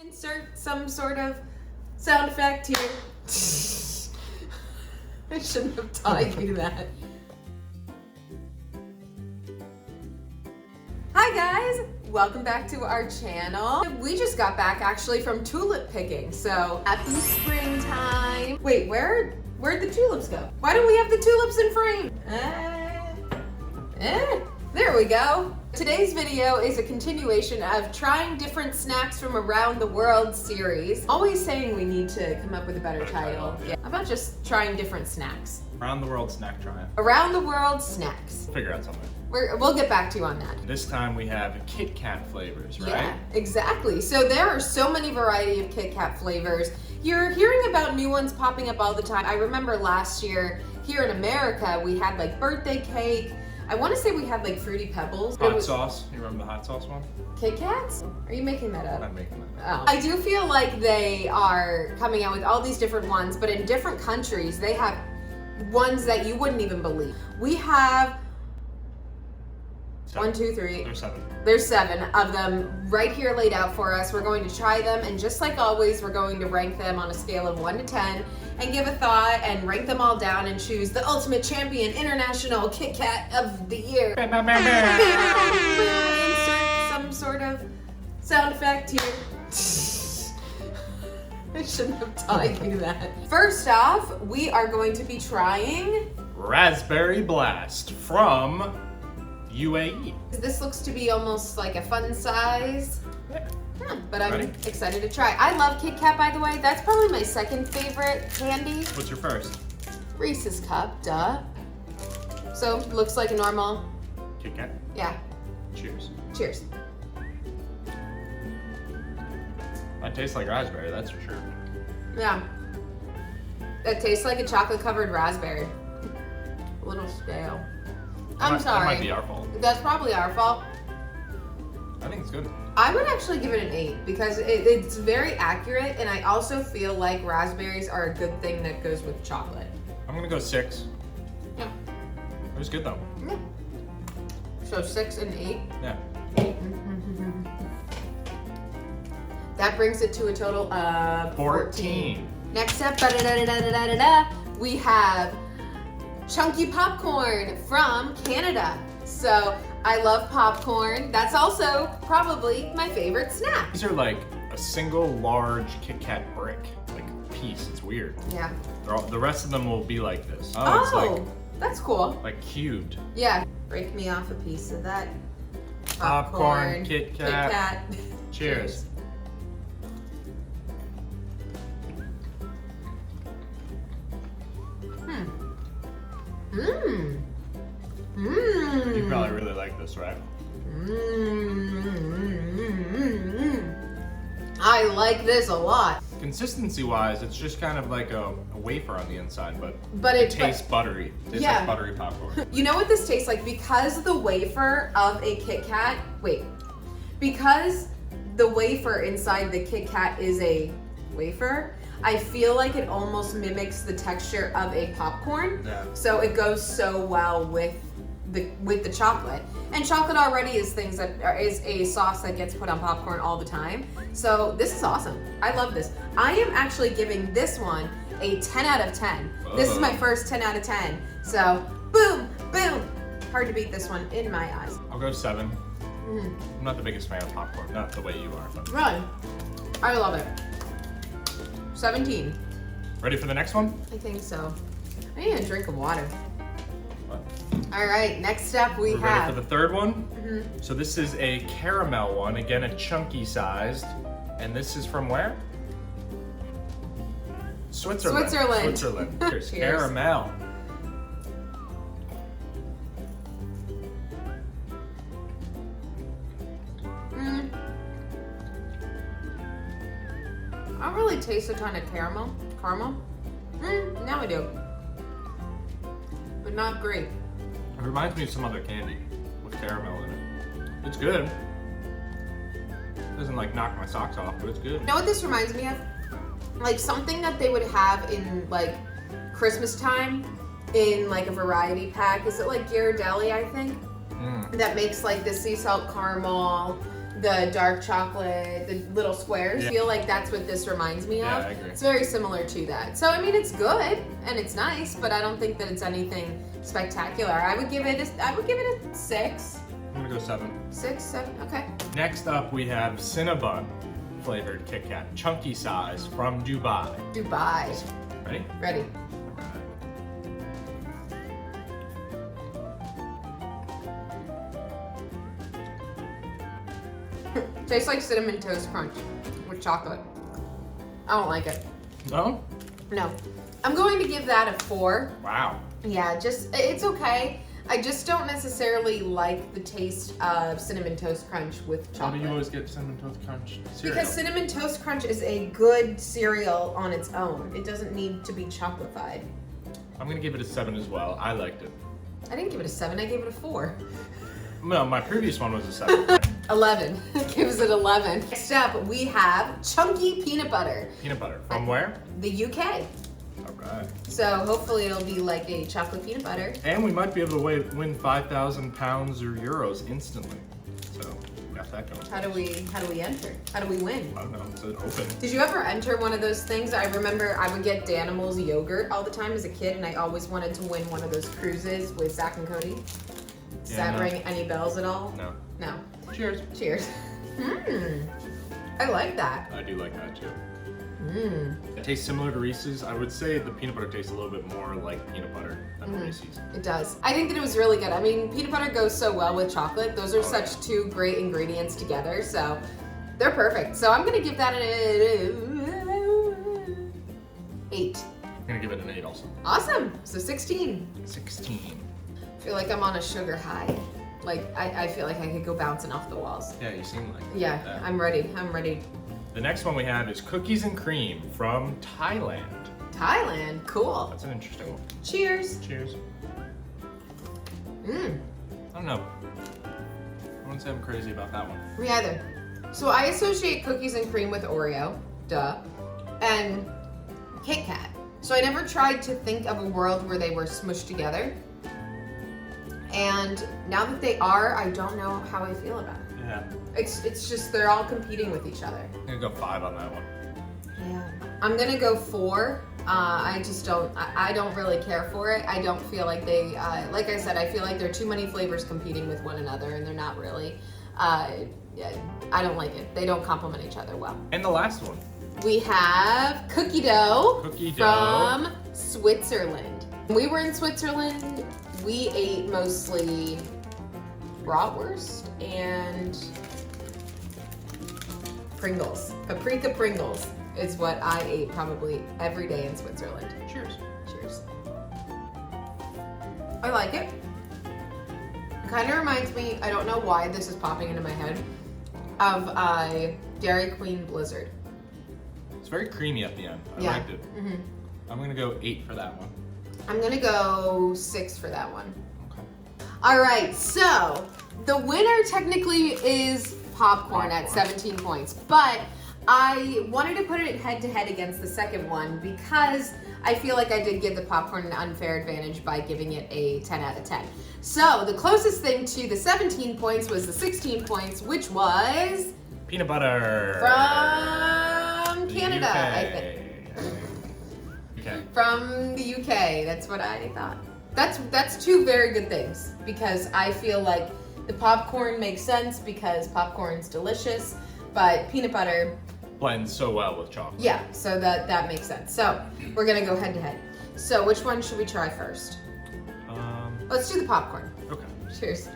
Insert some sort of sound effect here. I shouldn't have taught you that. Hi guys, welcome back to our channel. We just got back actually from tulip picking, so happy springtime. Wait, where'd the tulips go? Why don't we have the tulips in frame? There we go. Today's video is a continuation of trying different snacks from around the world series. Always saying we need to come up with a better title. Yeah. How about just trying different snacks? Around the world snack try. Around the world snacks. Figure out something. We'll get back to you on that. This time we have Kit Kat flavors, right? Yeah, exactly. So there are so many variety of Kit Kat flavors. You're hearing about new ones popping up all the time. I remember last year here in America, we had like birthday cake. I want to say we had like Fruity Pebbles. Hot sauce. You remember the hot sauce one? Kit Kats? Are you making that up? I'm making that up. Oh. I do feel like they are coming out with all these different ones, but in different countries, they have ones that you wouldn't even believe. We have 1, 2, 3. There's 7. There's 7 of them right here laid out for us. We're going to try them, and just like always, we're going to rank them on a scale of 1 to 10 and give a thought and rank them all down and choose the ultimate champion international Kit Kat of the year. Insert some sort of sound effect here. I shouldn't have taught you that. First off, we are going to be trying Raspberry Blast from UAE. This looks to be almost like a fun size. Yeah. But I'm Ready? excited to try. I love Kit Kat, by the way. That's probably my second favorite candy. What's your first? Reese's Cup, duh. So, looks like a normal. Kit Kat? Yeah. Cheers. Cheers. That tastes like raspberry, that's for sure. Yeah. That tastes like a chocolate-covered raspberry. A little stale. I'm sorry. That might be our fault. That's probably our fault. I think it's good. I would actually give it an 8 because it's very accurate, and I also feel like raspberries are a good thing that goes with chocolate. I'm gonna go 6. Yeah. It was good though. Yeah. So 6 and 8. Yeah. That brings it to a total of 14. Next up, we have chunky popcorn from Canada. So I love popcorn. That's also probably my favorite snack. These are like a single large Kit Kat brick, like piece. It's weird. Yeah. The rest of them will be like this. Oh, It's that's cool. like cubed. Yeah. Break me off a piece of that. Popcorn, Kit Kat. Cheers. Mmm. You probably really like this, right? I like this a lot. Consistency-wise, it's just kind of like a wafer on the inside, But it tastes buttery. It tastes like buttery popcorn. You know what this tastes like? Because the wafer of a Kit Kat, because the wafer inside the Kit Kat is a wafer, I feel like it almost mimics the texture of a popcorn. Yeah. So it goes so well with the chocolate. And chocolate already is is a sauce that gets put on popcorn all the time. So this is awesome. I love this. I am actually giving this one a 10 out of 10. This is my first 10 out of 10. So boom, boom. Hard to beat this one in my eyes. I'll go 7. I'm not the biggest fan of popcorn, not the way you are. But. Really? I love it. 17. Ready for the next one? I think so. I need a drink of water. What? All right, next up we We're have. ready for the third one? So this is a caramel one, again a chunky sized. And this is from where? Switzerland. Switzerland. Cheers. Cheers. Caramel. I don't really taste a ton of caramel. Now I do. But not great. It reminds me of some other candy with caramel in it. It's good. Doesn't like knock my socks off, but it's good. You know what this reminds me of? Like something that they would have in like Christmas time in like a variety pack. Is it like Ghirardelli, I think? That makes like the sea salt caramel, the dark chocolate, the little squares. I feel like that's what this reminds me of. Yeah, I agree. It's very similar to that. So I mean, it's good and it's nice, but I don't think that it's anything spectacular. I would give it a 6. I'm gonna go 7. 6, 7, okay. Next up, we have Cinnabon flavored Kit Kat, chunky size from Dubai. Dubai. Ready? Ready. Tastes like Cinnamon Toast Crunch with chocolate. I don't like it. No? No. I'm going to give that a 4. Wow. Yeah, it's okay. I just don't necessarily like the taste of Cinnamon Toast Crunch with Why chocolate. do you always get Cinnamon Toast Crunch cereal? Because Cinnamon Toast Crunch is a good cereal on its own. It doesn't need to be chocolatified. I'm gonna give it a 7 as well. I liked it. I didn't give it a 7, I gave it a 4. No, my previous one was a 7. 11. Gives it 11. Next up, we have Chunky Peanut Butter. Peanut butter. From where? The UK. Alright. So hopefully it'll be like a chocolate peanut butter. And we might be able to win 5,000 pounds or euros instantly. So, got that going. How do we enter? How do we win? I don't know, it's open. Did you ever enter one of those things? I remember I would get Danimals yogurt all the time as a kid, and I always wanted to win one of those cruises with Zach and Cody. Does Yeah, that no. ring any bells at all? No. No. Cheers. Cheers. I like that. I do like that too. Mmm. It tastes similar to Reese's. I would say the peanut butter tastes a little bit more like peanut butter than Reese's. It does. I think that it was really good. I mean, peanut butter goes so well with chocolate. Those are such two great ingredients together, so they're perfect. So I'm gonna give that an 8. I'm gonna give it an 8 also. Awesome. So 16. 16. I feel like I'm on a sugar high. Like I feel like I could go bouncing off the walls. Yeah, you seem like Yeah, that. I'm ready. I'm ready. The next one we have is cookies and cream from Thailand. Thailand. Cool. That's an interesting one. Cheers. Cheers. Mmm. I don't know. I wouldn't say I'm crazy about that one. Me either. So I associate cookies and cream with Oreo, duh, and Kit Kat. So I never tried to think of a world where they were smushed together. And now that they are, I don't know how I feel about it. Yeah. It's just they're all competing with each other. I'm gonna go 5 on that one. Yeah. I'm gonna go 4. I just don't. I don't really care for it. I don't feel like they. Like I said, I feel like there are too many flavors competing with one another, and they're not really. I don't like it. They don't complement each other well. And the last one. We have cookie dough, Cookie dough. from Switzerland. When we were in Switzerland, we ate mostly bratwurst and Pringles. Paprika Pringles is what I ate probably every day in Switzerland. Cheers. Cheers. I like it. It kind of reminds me, I don't know why this is popping into my head, of Dairy Queen Blizzard. It's very creamy at the end. I Yeah. liked it. Mm-hmm. I'm gonna go 8 for that one. I'm gonna go 6 for that one. Okay. All right, so the winner technically is popcorn at 17 points, but I wanted to put it head to head against the second one because I feel like I did give the popcorn an unfair advantage by giving it a 10 out of 10. So the closest thing to the 17 points was the 16 points, which was Peanut butter. from The Canada, UK. I think. Okay. From the UK, that's what I thought. That's two very good things because I feel like the popcorn makes sense because popcorn's delicious, but peanut butter, Blends so well with chocolate. yeah, so that makes sense. So we're gonna go head to head. So which one should we try first? Let's do the popcorn. Okay. Cheers.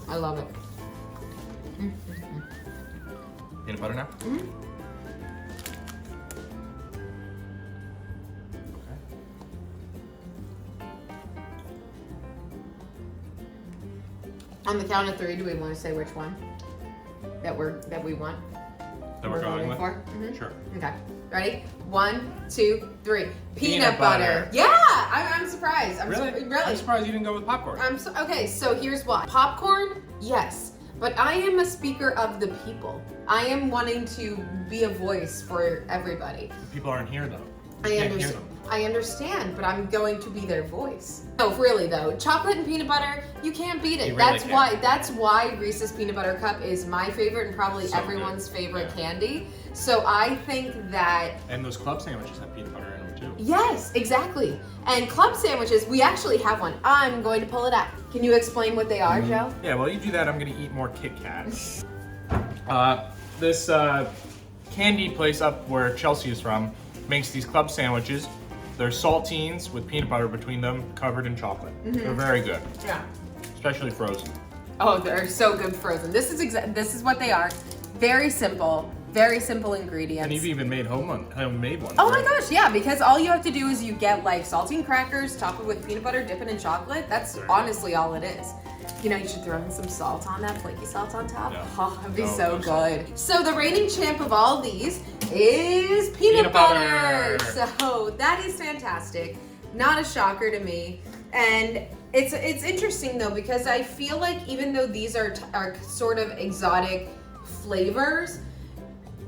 I love it. Peanut butter now? Mm-hmm. Okay. On the count of 3, do we want to say which one that we want? That we're going voting with? for? Mhm. Sure. Okay. Ready? 1, 2, 3. Peanut butter. Yeah, I'm surprised. Really? Really? I'm surprised you didn't go with popcorn. Okay, so here's why. Popcorn, yes, but I am a speaker of the people. I am wanting to be a voice for everybody. People aren't here though. I You can't hear understand. them. I understand, but I'm going to be their voice. No, really though, chocolate and peanut butter, you can't beat it. You really can't. That's why Reese's Peanut Butter Cup is my favorite and probably So everyone's good. favorite candy. So I think that And those club sandwiches have peanut butter in them too. yes, exactly. And club sandwiches, we actually have one. I'm going to pull it out. Can you explain what they are, Joe? Yeah, while you do that, I'm gonna eat more Kit Kats. This candy place up where Chelsea is from makes these club sandwiches. They're saltines with peanut butter between them, covered in chocolate. They're very good, Yeah. especially frozen. Oh, they're so good frozen. This is what they are. Very simple ingredients. And you've even made homemade ones. Oh my right? gosh, yeah, because all you have to do is you get like saltine crackers, top it with peanut butter, dip it in chocolate. That's honestly all it is. You know, you should throw in some salt on that, flaky salt on top. Yeah. Oh, that'd be Oh, so no good. So the reigning champ of all these is peanut butter. So that is fantastic. Not a shocker to me. And it's interesting though, because I feel like even though these are sort of exotic flavors,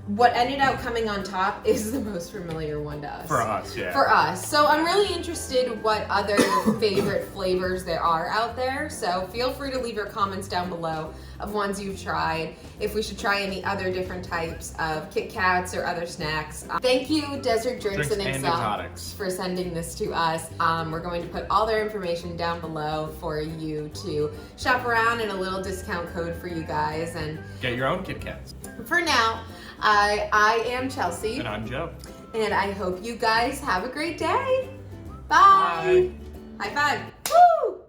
what ended up coming on top is the most familiar one to us. For us, yeah. For us. So I'm really interested what other favorite flavors there are out there. So feel free to leave your comments down below of ones you've tried. If we should try any other different types of Kit Kats or other snacks. Thank you, Desert Drinks and Exotics, for sending this to us. We're going to put all their information down below for you to shop around and a little discount code for you guys. And Get your own Kit Kats. for now, I am Chelsea. And I'm Joe. And I hope you guys have a great day. Bye. Bye. High five. Woo!